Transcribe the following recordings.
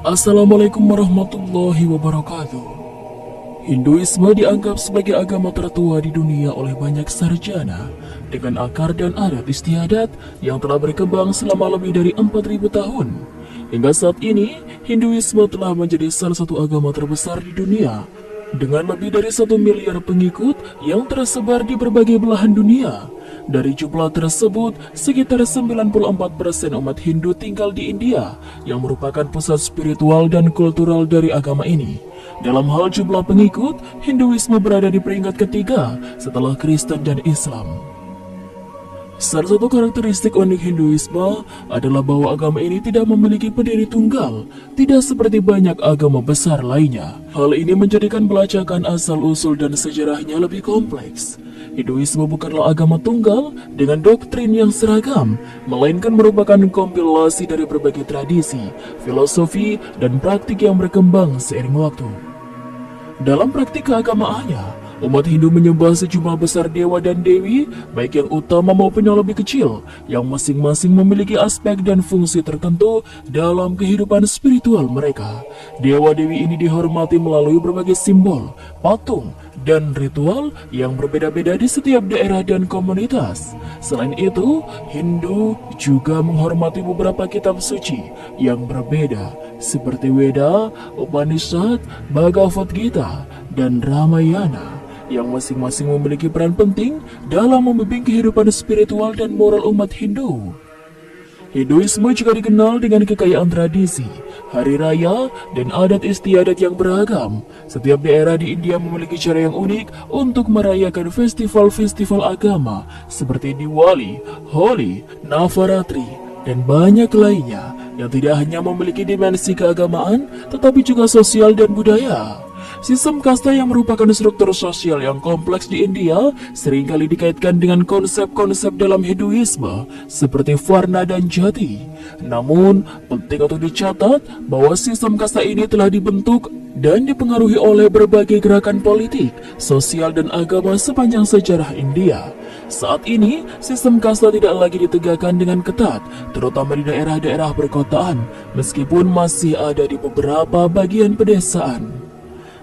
Assalamualaikum warahmatullahi wabarakatuh. Hinduisme dianggap sebagai agama tertua di dunia oleh banyak sarjana dengan akar dan adat istiadat yang telah berkembang selama lebih dari 4.000 tahun. Hingga saat ini, Hinduisme telah menjadi salah satu agama terbesar di dunia dengan lebih dari 1 miliar pengikut yang tersebar di berbagai belahan dunia. Dari jumlah tersebut, sekitar 94% umat Hindu tinggal di India, yang merupakan pusat spiritual dan kultural dari agama ini. Dalam hal jumlah pengikut, Hinduisme berada di peringkat ketiga setelah Kristen dan Islam. Salah satu karakteristik unik Hinduisme adalah bahwa agama ini tidak memiliki pendiri tunggal, tidak seperti banyak agama besar lainnya. Hal ini menjadikan pelacakan asal-usul dan sejarahnya lebih kompleks. Hinduisme bukanlah agama tunggal dengan doktrin yang seragam, melainkan merupakan kompilasi dari berbagai tradisi, filosofi, dan praktik yang berkembang seiring waktu. Dalam praktik keagamaannya, umat Hindu menyembah sejumlah besar dewa dan dewi, baik yang utama maupun yang lebih kecil, yang masing-masing memiliki aspek dan fungsi tertentu dalam kehidupan spiritual mereka. Dewa-dewi ini dihormati melalui berbagai simbol, patung, dan ritual yang berbeda-beda di setiap daerah dan komunitas. Selain itu, Hindu juga menghormati beberapa kitab suci yang berbeda, seperti Weda, Upanishad, Bhagavad Gita, dan Ramayana, yang masing-masing memiliki peran penting dalam membimbing kehidupan spiritual dan moral umat Hindu. Hinduisme juga dikenal dengan kekayaan tradisi, hari raya, dan adat istiadat yang beragam. Setiap daerah di India memiliki cara yang unik untuk merayakan festival-festival agama seperti Diwali, Holi, Navaratri, dan banyak lainnya yang tidak hanya memiliki dimensi keagamaan, tetapi juga sosial dan budaya. Sistem kasta yang merupakan struktur sosial yang kompleks di India seringkali dikaitkan dengan konsep-konsep dalam Hinduisme seperti Varna dan Jati. Namun, penting untuk dicatat bahwa sistem kasta ini telah dibentuk dan dipengaruhi oleh berbagai gerakan politik, sosial, dan agama sepanjang sejarah India. Saat ini, sistem kasta tidak lagi ditegakkan dengan ketat, terutama di daerah-daerah perkotaan, meskipun masih ada di beberapa bagian pedesaan.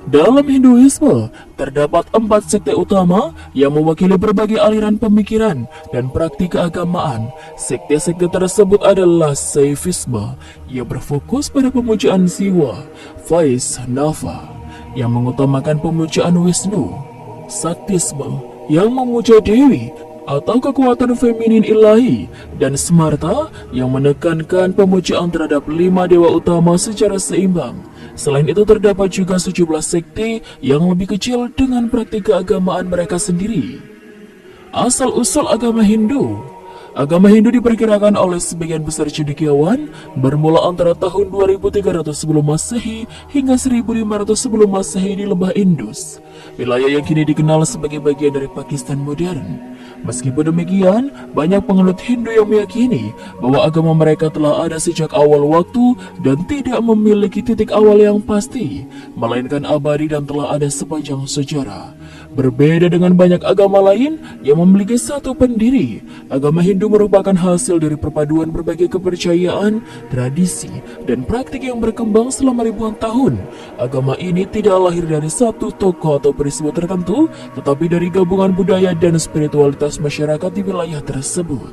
Dalam Hinduisme, terdapat 4 sekte utama yang mewakili berbagai aliran pemikiran dan praktik keagamaan. Sekte-sekte tersebut adalah Saivisme, yang berfokus pada pemujaan Siwa, Vaishnava, yang mengutamakan pemujaan Wisnu, Saktisme, yang memuja Dewi atau kekuatan feminin ilahi, dan Smarta, yang menekankan pemujaan terhadap 5 dewa utama secara seimbang. Selain itu, terdapat juga sejumlah sekte yang lebih kecil dengan praktik keagamaan mereka sendiri. Asal-usul agama Hindu. Agama Hindu diperkirakan oleh sebagian besar cendekiawan bermula antara tahun 2300 sebelum Masehi hingga 1500 sebelum Masehi di lembah Indus, wilayah yang kini dikenal sebagai bagian dari Pakistan modern. Meskipun demikian, banyak penganut Hindu yang meyakini bahwa agama mereka telah ada sejak awal waktu dan tidak memiliki titik awal yang pasti, melainkan abadi dan telah ada sepanjang sejarah. Berbeda dengan banyak agama lain yang memiliki satu pendiri, agama Hindu merupakan hasil dari perpaduan berbagai kepercayaan, tradisi, dan praktik yang berkembang selama ribuan tahun. Agama ini tidak lahir dari satu tokoh atau peristiwa tertentu, tetapi dari gabungan budaya dan spiritualitas masyarakat di wilayah tersebut.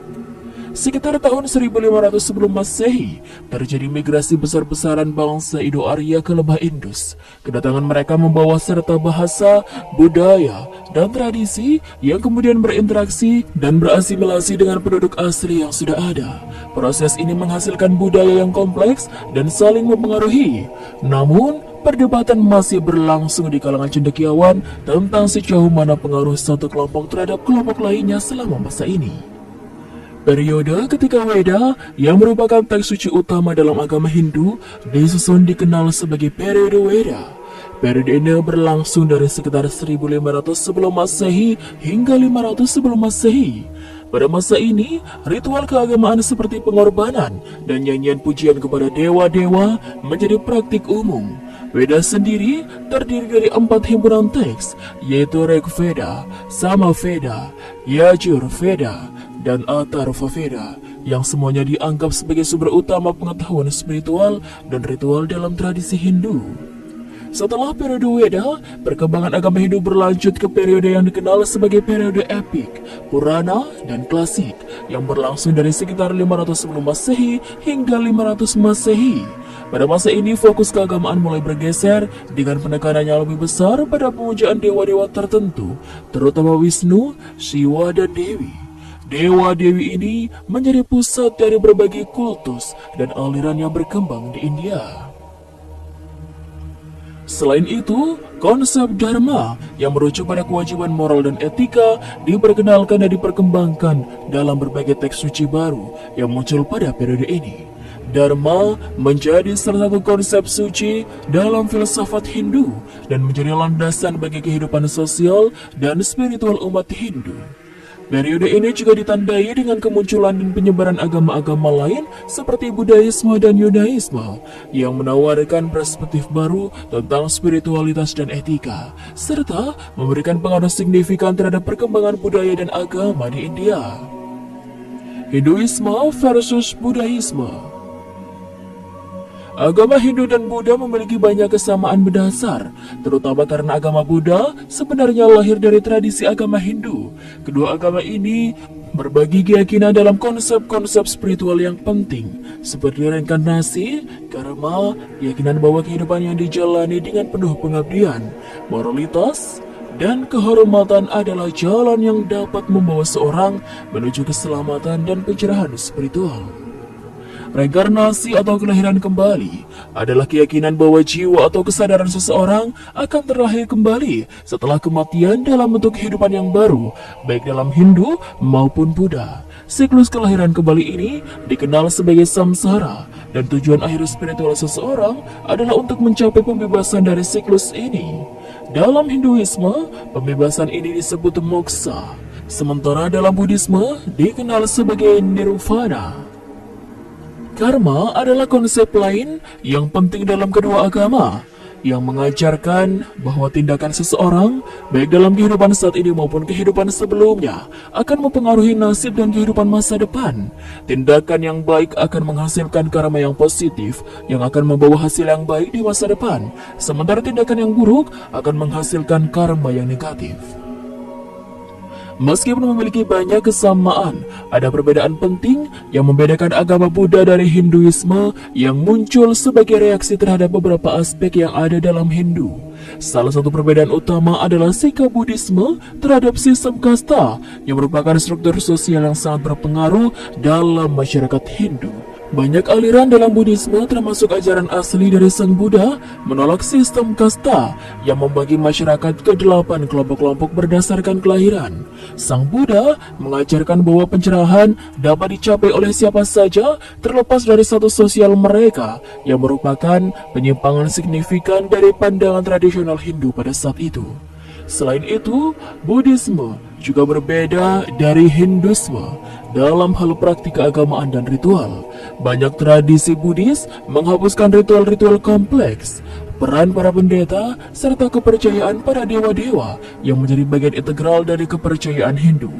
Sekitar tahun 1500 sebelum Masehi, terjadi migrasi besar-besaran bangsa Indo-Arya ke lembah Indus. Kedatangan mereka membawa serta bahasa, budaya, dan tradisi yang kemudian berinteraksi dan berasimilasi dengan penduduk asli yang sudah ada. Proses ini menghasilkan budaya yang kompleks dan saling mempengaruhi. Namun, perdebatan masih berlangsung di kalangan cendekiawan tentang sejauh mana pengaruh satu kelompok terhadap kelompok lainnya selama masa ini. Periode ketika Weda, yang merupakan teks suci utama dalam agama Hindu, disusun dikenal sebagai periode Weda. Periode ini berlangsung dari sekitar 1500 sebelum Masehi hingga 500 sebelum Masehi. Pada masa ini, ritual keagamaan seperti pengorbanan dan nyanyian pujian kepada dewa-dewa menjadi praktik umum. Weda sendiri terdiri dari 4 himpunan teks, yaitu Rig Veda, Sama Veda, Yajur Veda, dan Atharva Veda. yang semuanya dianggap sebagai sumber utama pengetahuan spiritual dan ritual dalam tradisi Hindu. Setelah periode Weda, perkembangan agama Hindu berlanjut ke periode yang dikenal sebagai periode epik, Purana, dan klasik yang berlangsung dari sekitar 500 sebelum Masehi hingga 500 Masehi. Pada masa ini fokus keagamaan mulai bergeser dengan penekanan yang lebih besar pada pemujaan dewa-dewa tertentu, terutama Wisnu, Shiva, dan Dewi. Dewa-dewi ini menjadi pusat dari berbagai kultus dan aliran yang berkembang di India. Selain itu, konsep dharma yang merujuk pada kewajiban moral dan etika diperkenalkan dan diperkembangkan dalam berbagai teks suci baru yang muncul pada periode ini. Dharma menjadi salah satu konsep suci dalam filsafat Hindu dan menjadi landasan bagi kehidupan sosial dan spiritual umat Hindu. Periode ini juga ditandai dengan kemunculan dan penyebaran agama-agama lain seperti Buddhisme dan Yudaisme yang menawarkan perspektif baru tentang spiritualitas dan etika, serta memberikan pengaruh signifikan terhadap perkembangan budaya dan agama di India. Hinduisme versus Buddhisme. Agama Hindu dan Buddha memiliki banyak kesamaan mendasar, terutama karena agama Buddha sebenarnya lahir dari tradisi agama Hindu. Kedua agama ini berbagi keyakinan dalam konsep-konsep spiritual yang penting, seperti reinkarnasi, karma, keyakinan bahwa kehidupan yang dijalani dengan penuh pengabdian, moralitas, dan kehormatan adalah jalan yang dapat membawa seorang menuju keselamatan dan pencerahan spiritual. Reinkarnasi atau kelahiran kembali adalah keyakinan bahwa jiwa atau kesadaran seseorang akan terlahir kembali setelah kematian dalam bentuk kehidupan yang baru, baik dalam Hindu maupun Buddha. Siklus kelahiran kembali ini dikenal sebagai samsara, dan tujuan akhir spiritual seseorang adalah untuk mencapai pembebasan dari siklus ini. Dalam Hinduisme, pembebasan ini disebut moksha, sementara dalam Buddhisme dikenal sebagai nirvana. Karma adalah konsep lain yang penting dalam kedua agama, yang mengajarkan bahwa tindakan seseorang, baik dalam kehidupan saat ini maupun kehidupan sebelumnya, akan mempengaruhi nasib dan kehidupan masa depan. Tindakan yang baik akan menghasilkan karma yang positif, yang akan membawa hasil yang baik di masa depan, sementara tindakan yang buruk akan menghasilkan karma yang negatif. Meskipun memiliki banyak kesamaan, ada perbedaan penting yang membedakan agama Buddha dari Hinduisme yang muncul sebagai reaksi terhadap beberapa aspek yang ada dalam Hindu. Salah satu perbedaan utama adalah sikap Buddhisme terhadap sistem kasta yang merupakan struktur sosial yang sangat berpengaruh dalam masyarakat Hindu. Banyak aliran dalam Buddhisme termasuk ajaran asli dari Sang Buddha menolak sistem kasta yang membagi masyarakat ke 8 kelompok-kelompok berdasarkan kelahiran. Sang Buddha mengajarkan bahwa pencerahan dapat dicapai oleh siapa saja terlepas dari status sosial mereka, yang merupakan penyimpangan signifikan dari pandangan tradisional Hindu pada saat itu. Selain itu, Buddhisme juga berbeda dari Hinduisme dalam hal praktik keagamaan dan ritual. Banyak tradisi Buddhis menghapuskan ritual-ritual kompleks, peran para pendeta, serta kepercayaan pada dewa-dewa yang menjadi bagian integral dari kepercayaan Hindu.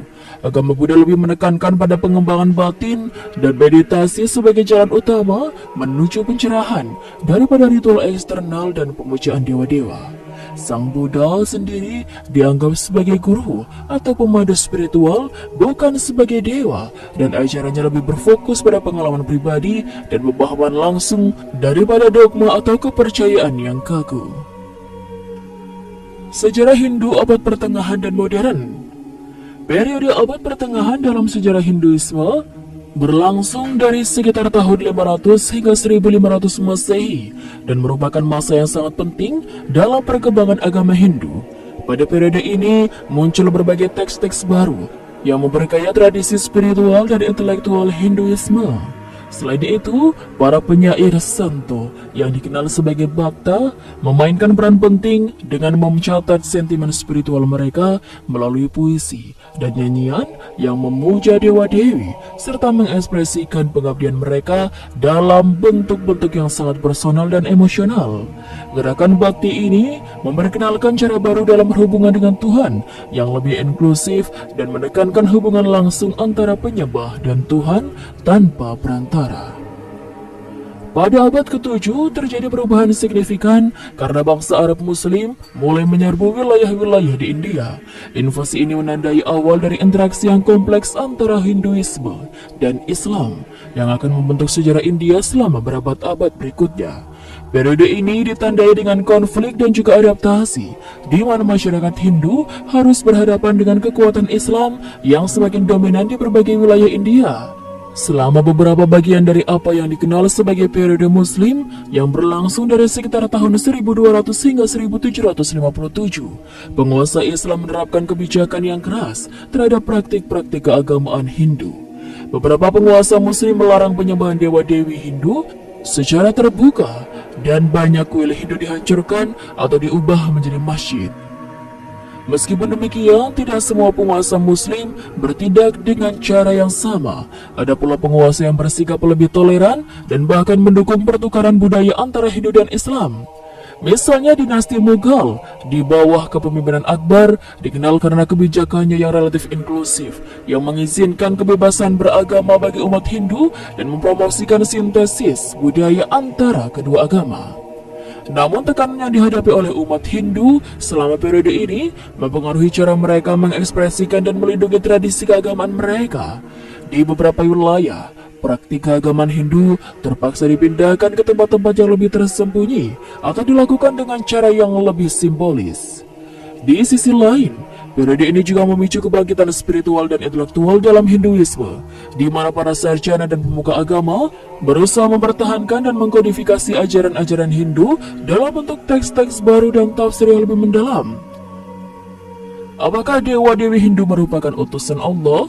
Agama Buddha lebih menekankan pada pengembangan batin dan meditasi sebagai jalan utama menuju pencerahan daripada ritual eksternal dan pemujaan dewa-dewa. Sang Buddha sendiri dianggap sebagai guru atau pemandu spiritual, bukan sebagai dewa, dan ajarannya lebih berfokus pada pengalaman pribadi dan pemahaman langsung daripada dogma atau kepercayaan yang kaku. Sejarah Hindu abad pertengahan dan modern. Periode abad pertengahan dalam sejarah Hinduisme berlangsung dari sekitar tahun 500 hingga 1500 Masehi dan merupakan masa yang sangat penting dalam perkembangan agama Hindu. Pada periode ini muncul berbagai teks-teks baru yang memperkaya tradisi spiritual dan intelektual Hinduisme. Selain itu, para penyair santo yang dikenal sebagai Bhakta memainkan peran penting dengan mencatat sentimen spiritual mereka melalui puisi dan nyanyian yang memuja dewa-dewi serta mengekspresikan pengabdian mereka dalam bentuk-bentuk yang sangat personal dan emosional. Gerakan bakti ini memperkenalkan cara baru dalam hubungan dengan Tuhan yang lebih inklusif dan menekankan hubungan langsung antara penyembah dan Tuhan tanpa perantara. Pada abad ke-7 terjadi perubahan signifikan karena bangsa Arab Muslim mulai menyerbu wilayah-wilayah di India. Invasi ini menandai awal dari interaksi yang kompleks antara Hinduisme dan Islam yang akan membentuk sejarah India selama berabad-abad berikutnya. Periode ini ditandai dengan konflik dan juga adaptasi, di mana masyarakat Hindu harus berhadapan dengan kekuatan Islam yang semakin dominan di berbagai wilayah India. Selama beberapa bagian dari apa yang dikenal sebagai periode Muslim yang berlangsung dari sekitar tahun 1200 hingga 1757, penguasa Islam menerapkan kebijakan yang keras terhadap praktik-praktik keagamaan Hindu. Beberapa penguasa Muslim melarang penyembahan dewa-dewi Hindu secara terbuka dan banyak kuil Hindu dihancurkan atau diubah menjadi masjid. Meskipun demikian, tidak semua penguasa Muslim bertindak dengan cara yang sama. Ada pula penguasa yang bersikap lebih toleran dan bahkan mendukung pertukaran budaya antara Hindu dan Islam. Misalnya dinasti Mughal di bawah kepemimpinan Akbar dikenal karena kebijakannya yang relatif inklusif yang mengizinkan kebebasan beragama bagi umat Hindu dan mempromosikan sintesis budaya antara kedua agama. Namun tekanan yang dihadapi oleh umat Hindu selama periode ini mempengaruhi cara mereka mengekspresikan dan melindungi tradisi keagamaan mereka. Di beberapa wilayah, praktik keagamaan Hindu terpaksa dipindahkan ke tempat-tempat yang lebih tersembunyi atau dilakukan dengan cara yang lebih simbolis. Di sisi lain, periode ini juga memicu kebangkitan spiritual dan intelektual dalam Hinduisme, di mana para sarjana dan pemuka agama berusaha mempertahankan dan mengkodifikasi ajaran-ajaran Hindu dalam bentuk teks-teks baru dan tafsir yang lebih mendalam. Apakah dewa-dewi Hindu merupakan utusan Allah?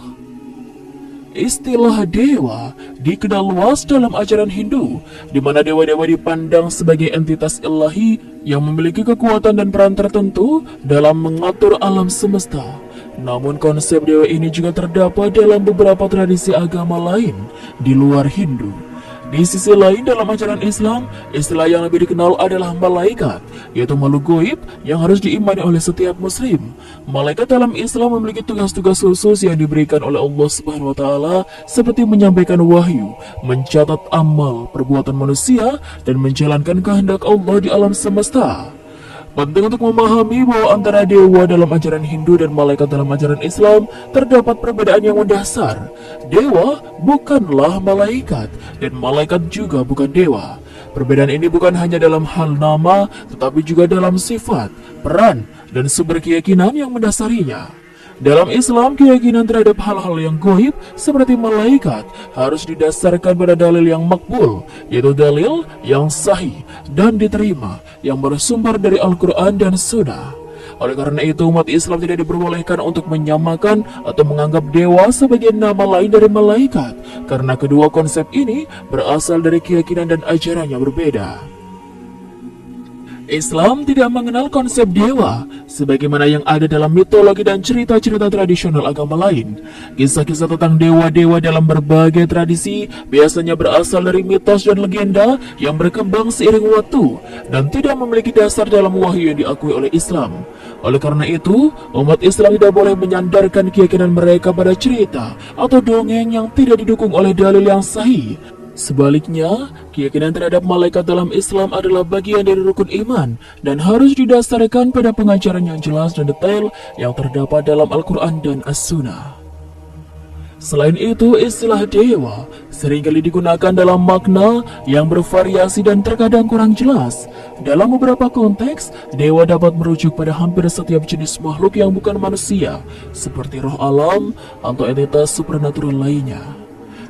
Istilah dewa dikenal luas dalam ajaran Hindu, di mana dewa-dewa dipandang sebagai entitas ilahi yang memiliki kekuatan dan peran tertentu dalam mengatur alam semesta. Namun konsep dewa ini juga terdapat dalam beberapa tradisi agama lain di luar Hindu. Di sisi lain, dalam ajaran Islam, istilah yang lebih dikenal adalah malaikat, yaitu makhluk gaib yang harus diimani oleh setiap muslim. Malaikat dalam Islam memiliki tugas-tugas khusus yang diberikan oleh Allah Subhanahu wa taala, seperti menyampaikan wahyu, mencatat amal perbuatan manusia, dan menjalankan kehendak Allah di alam semesta. Penting untuk memahami bahwa antara dewa dalam ajaran Hindu dan malaikat dalam ajaran Islam terdapat perbedaan yang mendasar. Dewa bukanlah malaikat, dan malaikat juga bukan dewa. Perbedaan ini bukan hanya dalam hal nama, tetapi juga dalam sifat, peran, dan sumber keyakinan yang mendasarinya. Dalam Islam, keyakinan terhadap hal-hal yang gaib seperti malaikat harus didasarkan pada dalil yang makbul, yaitu dalil yang sahih dan diterima yang bersumber dari Al-Quran dan Sunnah. Oleh karena itu, umat Islam tidak diperbolehkan untuk menyamakan atau menganggap dewa sebagai nama lain dari malaikat, karena kedua konsep ini berasal dari keyakinan dan ajaran yang berbeda. Islam tidak mengenal konsep dewa sebagaimana yang ada dalam mitologi dan cerita-cerita tradisional agama lain. Kisah-kisah tentang dewa-dewa dalam berbagai tradisi biasanya berasal dari mitos dan legenda yang berkembang seiring waktu dan tidak memiliki dasar dalam wahyu yang diakui oleh Islam. Oleh karena itu, umat Islam tidak boleh menyandarkan keyakinan mereka pada cerita atau dongeng yang tidak didukung oleh dalil yang sahih. Sebaliknya, keyakinan terhadap malaikat dalam Islam adalah bagian dari rukun iman dan harus didasarkan pada pengajaran yang jelas dan detail yang terdapat dalam Al-Quran dan As-Sunnah. Selain itu, istilah dewa seringkali digunakan dalam makna yang bervariasi dan terkadang kurang jelas. Dalam beberapa konteks, dewa dapat merujuk pada hampir setiap jenis makhluk yang bukan manusia, seperti roh alam atau entitas supernatural lainnya.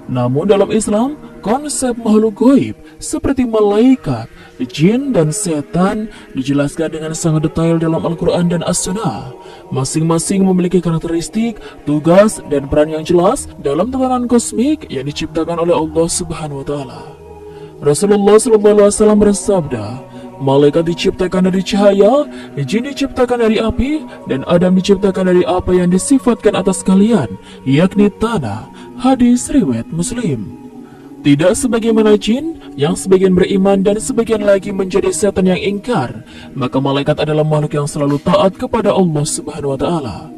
Namun dalam Islam, konsep makhluk gaib seperti malaikat, jin, dan setan dijelaskan dengan sangat detail dalam Al-Quran dan As-Sunnah. Masing-masing memiliki karakteristik, tugas, dan peran yang jelas dalam tatanan kosmik yang diciptakan oleh Allah Subhanahu wa taala. Rasulullah SAW bersabda, malaikat diciptakan dari cahaya, jin diciptakan dari api, dan Adam diciptakan dari apa yang disifatkan atas kalian, yakni tanah. Hadis riwayat Muslim. Tidak sebagaimana jin yang sebagian beriman dan sebagian lagi menjadi setan yang ingkar, maka malaikat adalah makhluk yang selalu taat kepada Allah Subhanahu wa taala.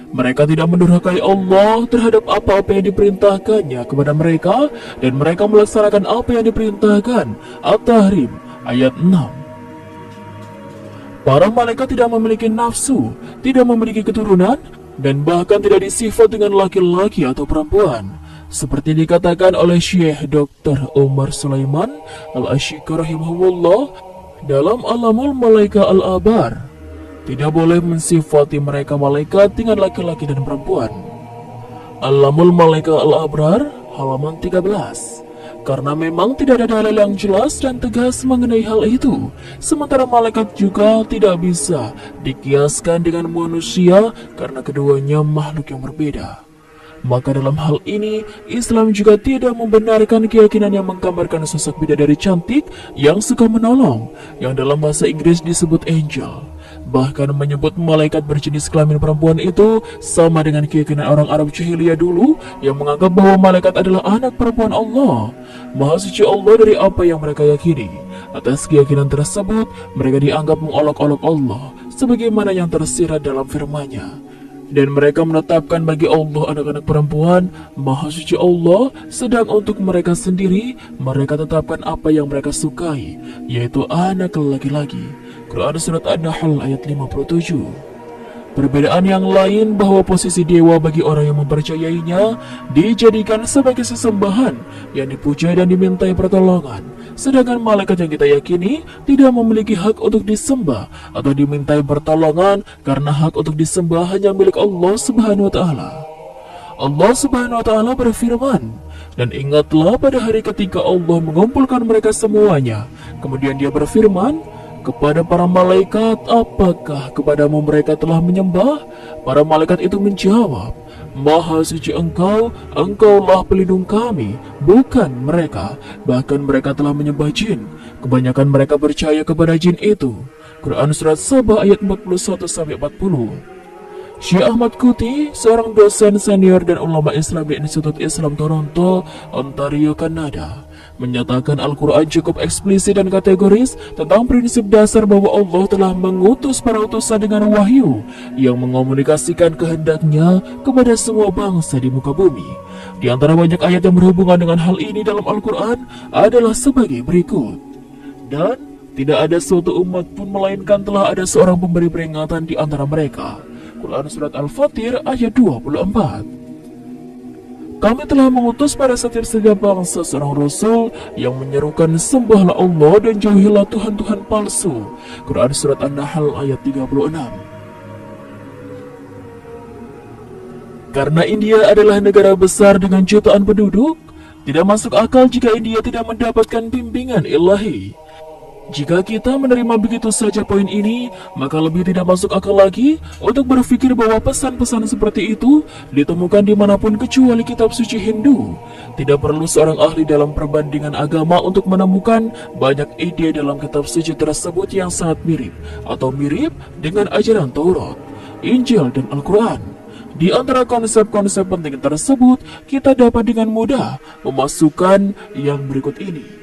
Mereka tidak mendurhakai Allah terhadap apa-apa yang diperintahkannya kepada mereka, dan mereka melaksanakan apa yang diperintahkan. At-Tahrim ayat 6. Para malaikat tidak memiliki nafsu, tidak memiliki keturunan, dan bahkan tidak disifat dengan laki-laki atau perempuan. Seperti dikatakan oleh Syekh Dr. Umar Sulaiman Al-Asyiki rahimahullah dalam Alamul Malaika Al-Abar, tidak boleh mensifati mereka malaikat dengan laki-laki dan perempuan. Alamul Malaika Al-Abrar halaman 13. Karena memang tidak ada dalil yang jelas dan tegas mengenai hal itu, sementara malaikat juga tidak bisa dikiaskan dengan manusia karena keduanya makhluk yang berbeda. Maka dalam hal ini, Islam juga tidak membenarkan keyakinan yang menggambarkan sosok bidadari cantik yang suka menolong, yang dalam bahasa Inggris disebut angel. Bahkan menyebut malaikat berjenis kelamin perempuan itu sama dengan keyakinan orang Arab jahiliyah dulu yang menganggap bahwa malaikat adalah anak perempuan Allah. Maha suci Allah dari apa yang mereka yakini. Atas keyakinan tersebut, mereka dianggap mengolok-olok Allah sebagaimana yang tersirat dalam firman-Nya. Dan mereka menetapkan bagi Allah anak-anak perempuan. Maha suci Allah, sedang untuk mereka sendiri mereka tetapkan apa yang mereka sukai, yaitu anak laki-laki. Quran Surat An-Nahl ayat 57. Perbedaan yang lain bahwa posisi dewa bagi orang yang mempercayainya dijadikan sebagai sesembahan yang dipuja dan dimintai pertolongan. Sedangkan malaikat yang kita yakini tidak memiliki hak untuk disembah atau dimintai pertolongan karena hak untuk disembah hanya milik Allah Subhanahu wa taala. Allah Subhanahu wa taala berfirman, "Dan ingatlah pada hari ketika Allah mengumpulkan mereka semuanya." Kemudian Dia berfirman kepada para malaikat, "Apakah kepadamu mereka telah menyembah?" Para malaikat itu menjawab, "Maha suci Engkau, Engkaulah pelindung kami, bukan mereka. Bahkan mereka telah menyembah jin. Kebanyakan mereka percaya kepada jin itu." Quran Surat Sabah ayat 41-40. Syekh Ahmad Kuti, seorang dosen senior dan ulama Islam di Institut Islam Toronto, Ontario, Kanada, menyatakan Al-Quran cukup eksplisit dan kategoris tentang prinsip dasar bahwa Allah telah mengutus para utusan dengan wahyu yang mengomunikasikan kehendaknya kepada semua bangsa di muka bumi. Di antara banyak ayat yang berhubungan dengan hal ini dalam Al-Quran adalah sebagai berikut. Dan tidak ada suatu umat pun melainkan telah ada seorang pemberi peringatan di antara mereka. Quran Surat Al-Fatir ayat 24. Kami telah mengutus pada setiap bangsa seorang Rasul yang menyerukan sembahlah Allah dan jauhilah Tuhan-Tuhan palsu. Quran Surat An-Nahl ayat 36. Karena India adalah negara besar dengan jutaan penduduk, tidak masuk akal jika India tidak mendapatkan bimbingan ilahi. Jika kita menerima begitu saja poin ini, maka lebih tidak masuk akal lagi untuk berpikir bahwa pesan-pesan seperti itu ditemukan dimanapun kecuali kitab suci Hindu. Tidak perlu seorang ahli dalam perbandingan agama untuk menemukan banyak ide dalam kitab suci tersebut yang sangat mirip atau mirip dengan ajaran Taurat, Injil, dan Al-Quran. Di antara konsep-konsep penting tersebut, kita dapat dengan mudah memasukkan yang berikut ini.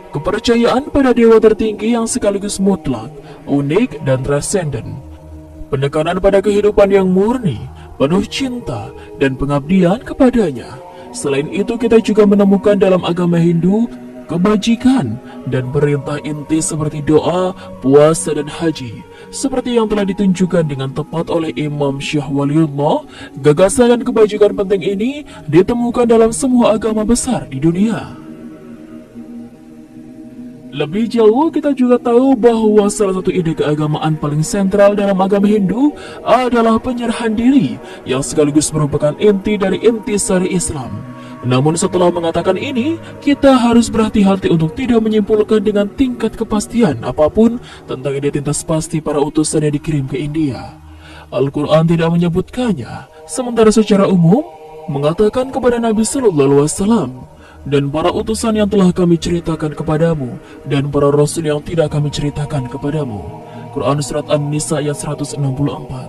Kepercayaan pada dewa tertinggi yang sekaligus mutlak, unik, dan transenden. Penekanan pada kehidupan yang murni, penuh cinta, dan pengabdian kepadanya. Selain itu, kita juga menemukan dalam agama Hindu kebajikan dan perintah inti seperti doa, puasa, dan haji. Seperti yang telah ditunjukkan dengan tepat oleh Imam Syekh Waliullah, gagasan dan kebajikan penting ini ditemukan dalam semua agama besar di dunia. Lebih jauh, kita juga tahu bahwa salah satu ide keagamaan paling sentral dalam agama Hindu adalah penyerahan diri, yang sekaligus merupakan inti dari intisari Islam. Namun setelah mengatakan ini, kita harus berhati-hati untuk tidak menyimpulkan dengan tingkat kepastian apapun tentang identitas pasti para utusan yang dikirim ke India. Al-Quran tidak menyebutkannya, sementara secara umum mengatakan kepada Nabi Sallallahu Alaihi Wasallam, "Dan para utusan yang telah kami ceritakan kepadamu, dan para rasul yang tidak kami ceritakan kepadamu." Quran Surat An-Nisa ayat 164.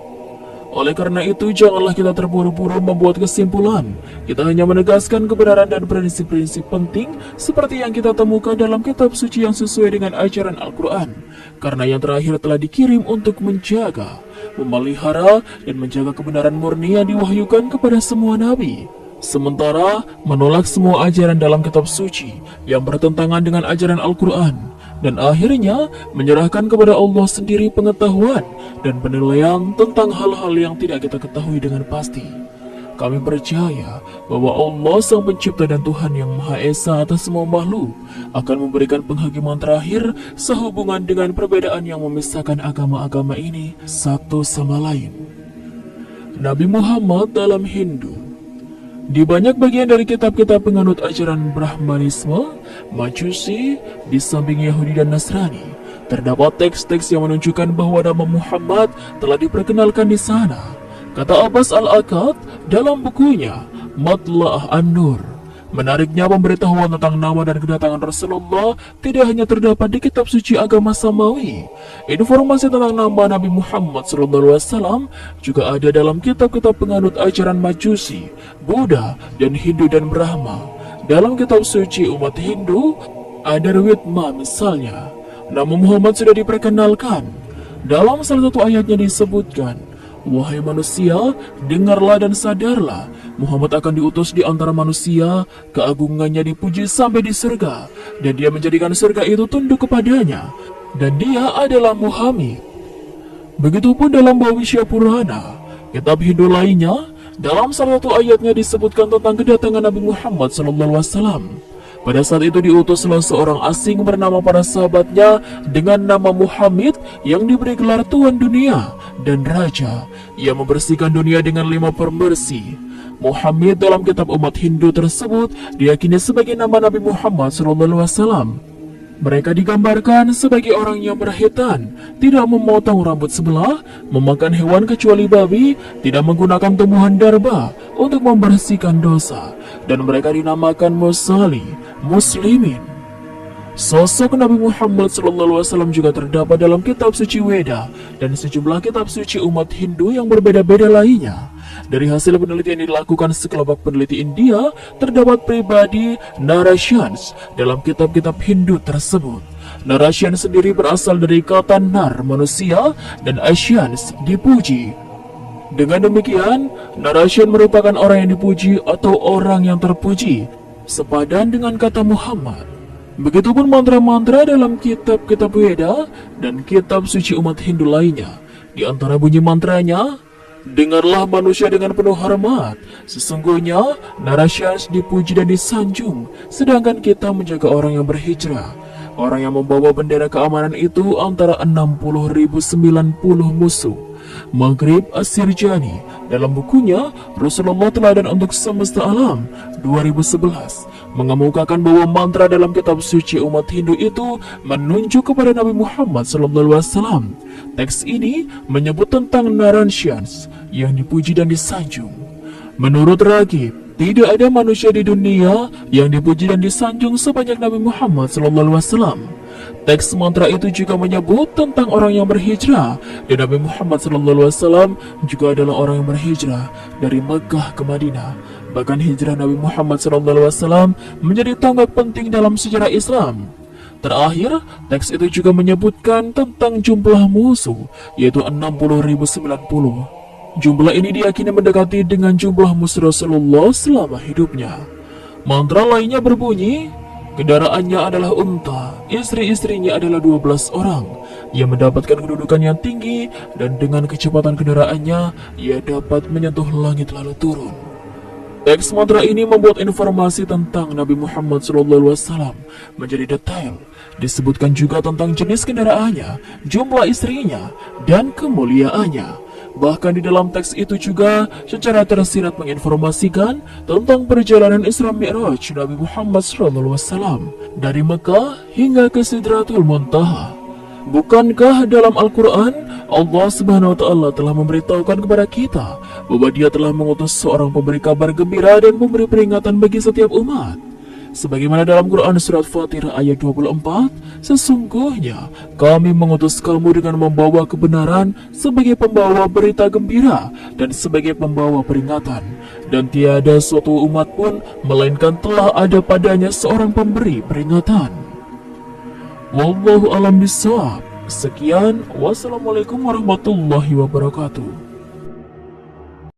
Oleh karena itu, janganlah kita terburu-buru membuat kesimpulan. Kita hanya menegaskan kebenaran dan prinsip-prinsip penting seperti yang kita temukan dalam kitab suci yang sesuai dengan ajaran Al-Quran. Karena yang terakhir telah dikirim untuk menjaga, memelihara, dan menjaga kebenaran murni yang diwahyukan kepada semua nabi. Sementara menolak semua ajaran dalam kitab suci yang bertentangan dengan ajaran Al-Quran. Dan akhirnya menyerahkan kepada Allah sendiri pengetahuan dan penilaian tentang hal-hal yang tidak kita ketahui dengan pasti. Kami percaya bahwa Allah Sang Pencipta dan Tuhan yang Maha Esa atas semua makhluk akan memberikan penghakiman terakhir sehubungan dengan perbedaan yang memisahkan agama-agama ini satu sama lain. Nabi Muhammad dalam Hindu. Di banyak bagian dari kitab-kitab penganut ajaran Brahmanisme, Majusi, di samping Yahudi dan Nasrani, terdapat teks-teks yang menunjukkan bahwa nama Muhammad telah diperkenalkan di sana. Kata Abbas Al-Akkad dalam bukunya Matla'ah An-Nur. Menariknya, pemberitahuan tentang nama dan kedatangan Rasulullah tidak hanya terdapat di kitab suci agama Samawi. Informasi tentang nama Nabi Muhammad SAW juga ada dalam kitab-kitab penganut ajaran Majusi, Buddha, dan Hindu dan Brahma. Dalam kitab suci umat Hindu, Adarwitma misalnya, nama Muhammad sudah diperkenalkan. Dalam salah satu ayatnya disebutkan, "Wahai manusia, dengarlah dan sadarlah, Muhammad akan diutus di antara manusia, keagungannya dipuji sampai di surga, dan dia menjadikan surga itu tunduk kepadanya, dan dia adalah Muhammad." Begitupun dalam Bhavisya Purana, kitab Hindu lainnya, dalam salah satu ayatnya disebutkan tentang kedatangan Nabi Muhammad SAW. Pada saat itu diutuslah seorang asing bernama para sahabatnya dengan nama Muhammad yang diberi gelar Tuhan Dunia dan Raja. Ia membersihkan dunia dengan 5 pembersih. Muhammad dalam kitab umat Hindu tersebut diyakini sebagai nama Nabi Muhammad SAW. Mereka digambarkan sebagai orang yang berhitan, tidak memotong rambut sebelah, memakan hewan kecuali babi, tidak menggunakan tumbuhan darba untuk membersihkan dosa, dan mereka dinamakan Musali, Muslimin. Sosok Nabi Muhammad SAW juga terdapat dalam kitab suci Weda dan sejumlah kitab suci umat Hindu yang berbeda-beda lainnya. Dari hasil penelitian yang dilakukan sekelompok peneliti India, terdapat pribadi Narashians dalam kitab-kitab Hindu tersebut. Narashian sendiri berasal dari kata nar, manusia, dan Ashians, dipuji. Dengan demikian, Narashian merupakan orang yang dipuji atau orang yang terpuji, sepadan dengan kata Muhammad. Begitupun mantra-mantra dalam kitab-kitab Weda dan kitab suci umat Hindu lainnya. Di antara bunyi mantranya, "Dengarlah manusia dengan penuh hormat. Sesungguhnya Narashians dipuji dan disanjung, sedangkan kita menjaga orang yang berhijrah. Orang yang membawa bendera keamanan itu antara 60.090 musuh." Maghrib As-Sirjani dalam bukunya Rasulullah Teladan untuk Semesta Alam 2011 mengemukakan bahwa mantra dalam kitab suci umat Hindu itu menunjuk kepada Nabi Muhammad SAW. Teks ini menyebut tentang Narashians yang dipuji dan disanjung. Menurut Ragib, tidak ada manusia di dunia yang dipuji dan disanjung sebanyak Nabi Muhammad SAW. Teks mantra itu juga menyebut tentang orang yang berhijrah, dan Nabi Muhammad SAW juga adalah orang yang berhijrah dari Mekah ke Madinah. Bahkan hijrah Nabi Muhammad SAW menjadi tonggak penting dalam sejarah Islam. Terakhir, teks itu juga menyebutkan tentang jumlah musuh, yaitu 60.090. Jumlah ini diyakini mendekati dengan jumlah musuh Rasulullah selama hidupnya. Mantra lainnya berbunyi, kendaraannya adalah unta, istri-istrinya adalah 12 orang. Ia mendapatkan kedudukan yang tinggi, dan dengan kecepatan kendaraannya, ia dapat menyentuh langit lalu turun. Teks mantra ini membuat informasi tentang Nabi Muhammad SAW menjadi detail. Disebutkan juga tentang jenis kendaraannya, jumlah istrinya, dan kemuliaannya. Bahkan di dalam teks itu juga secara tersirat menginformasikan tentang perjalanan Isra Mi'raj Nabi Muhammad SAW dari Mekah hingga ke Sidratul Muntaha. Bukankah dalam Al-Quran Allah Subhanahu wa Ta'ala telah memberitahukan kepada kita bahwa Dia telah mengutus seorang pemberi kabar gembira dan memberi peringatan bagi setiap umat? Sebagaimana dalam Quran Surat Fatir ayat 24, sesungguhnya kami mengutus kamu dengan membawa kebenaran sebagai pembawa berita gembira dan sebagai pembawa peringatan. Dan tiada suatu umat pun melainkan telah ada padanya seorang pemberi peringatan. Wallahu alam bishawab. Sekian, wassalamualaikum warahmatullahi wabarakatuh.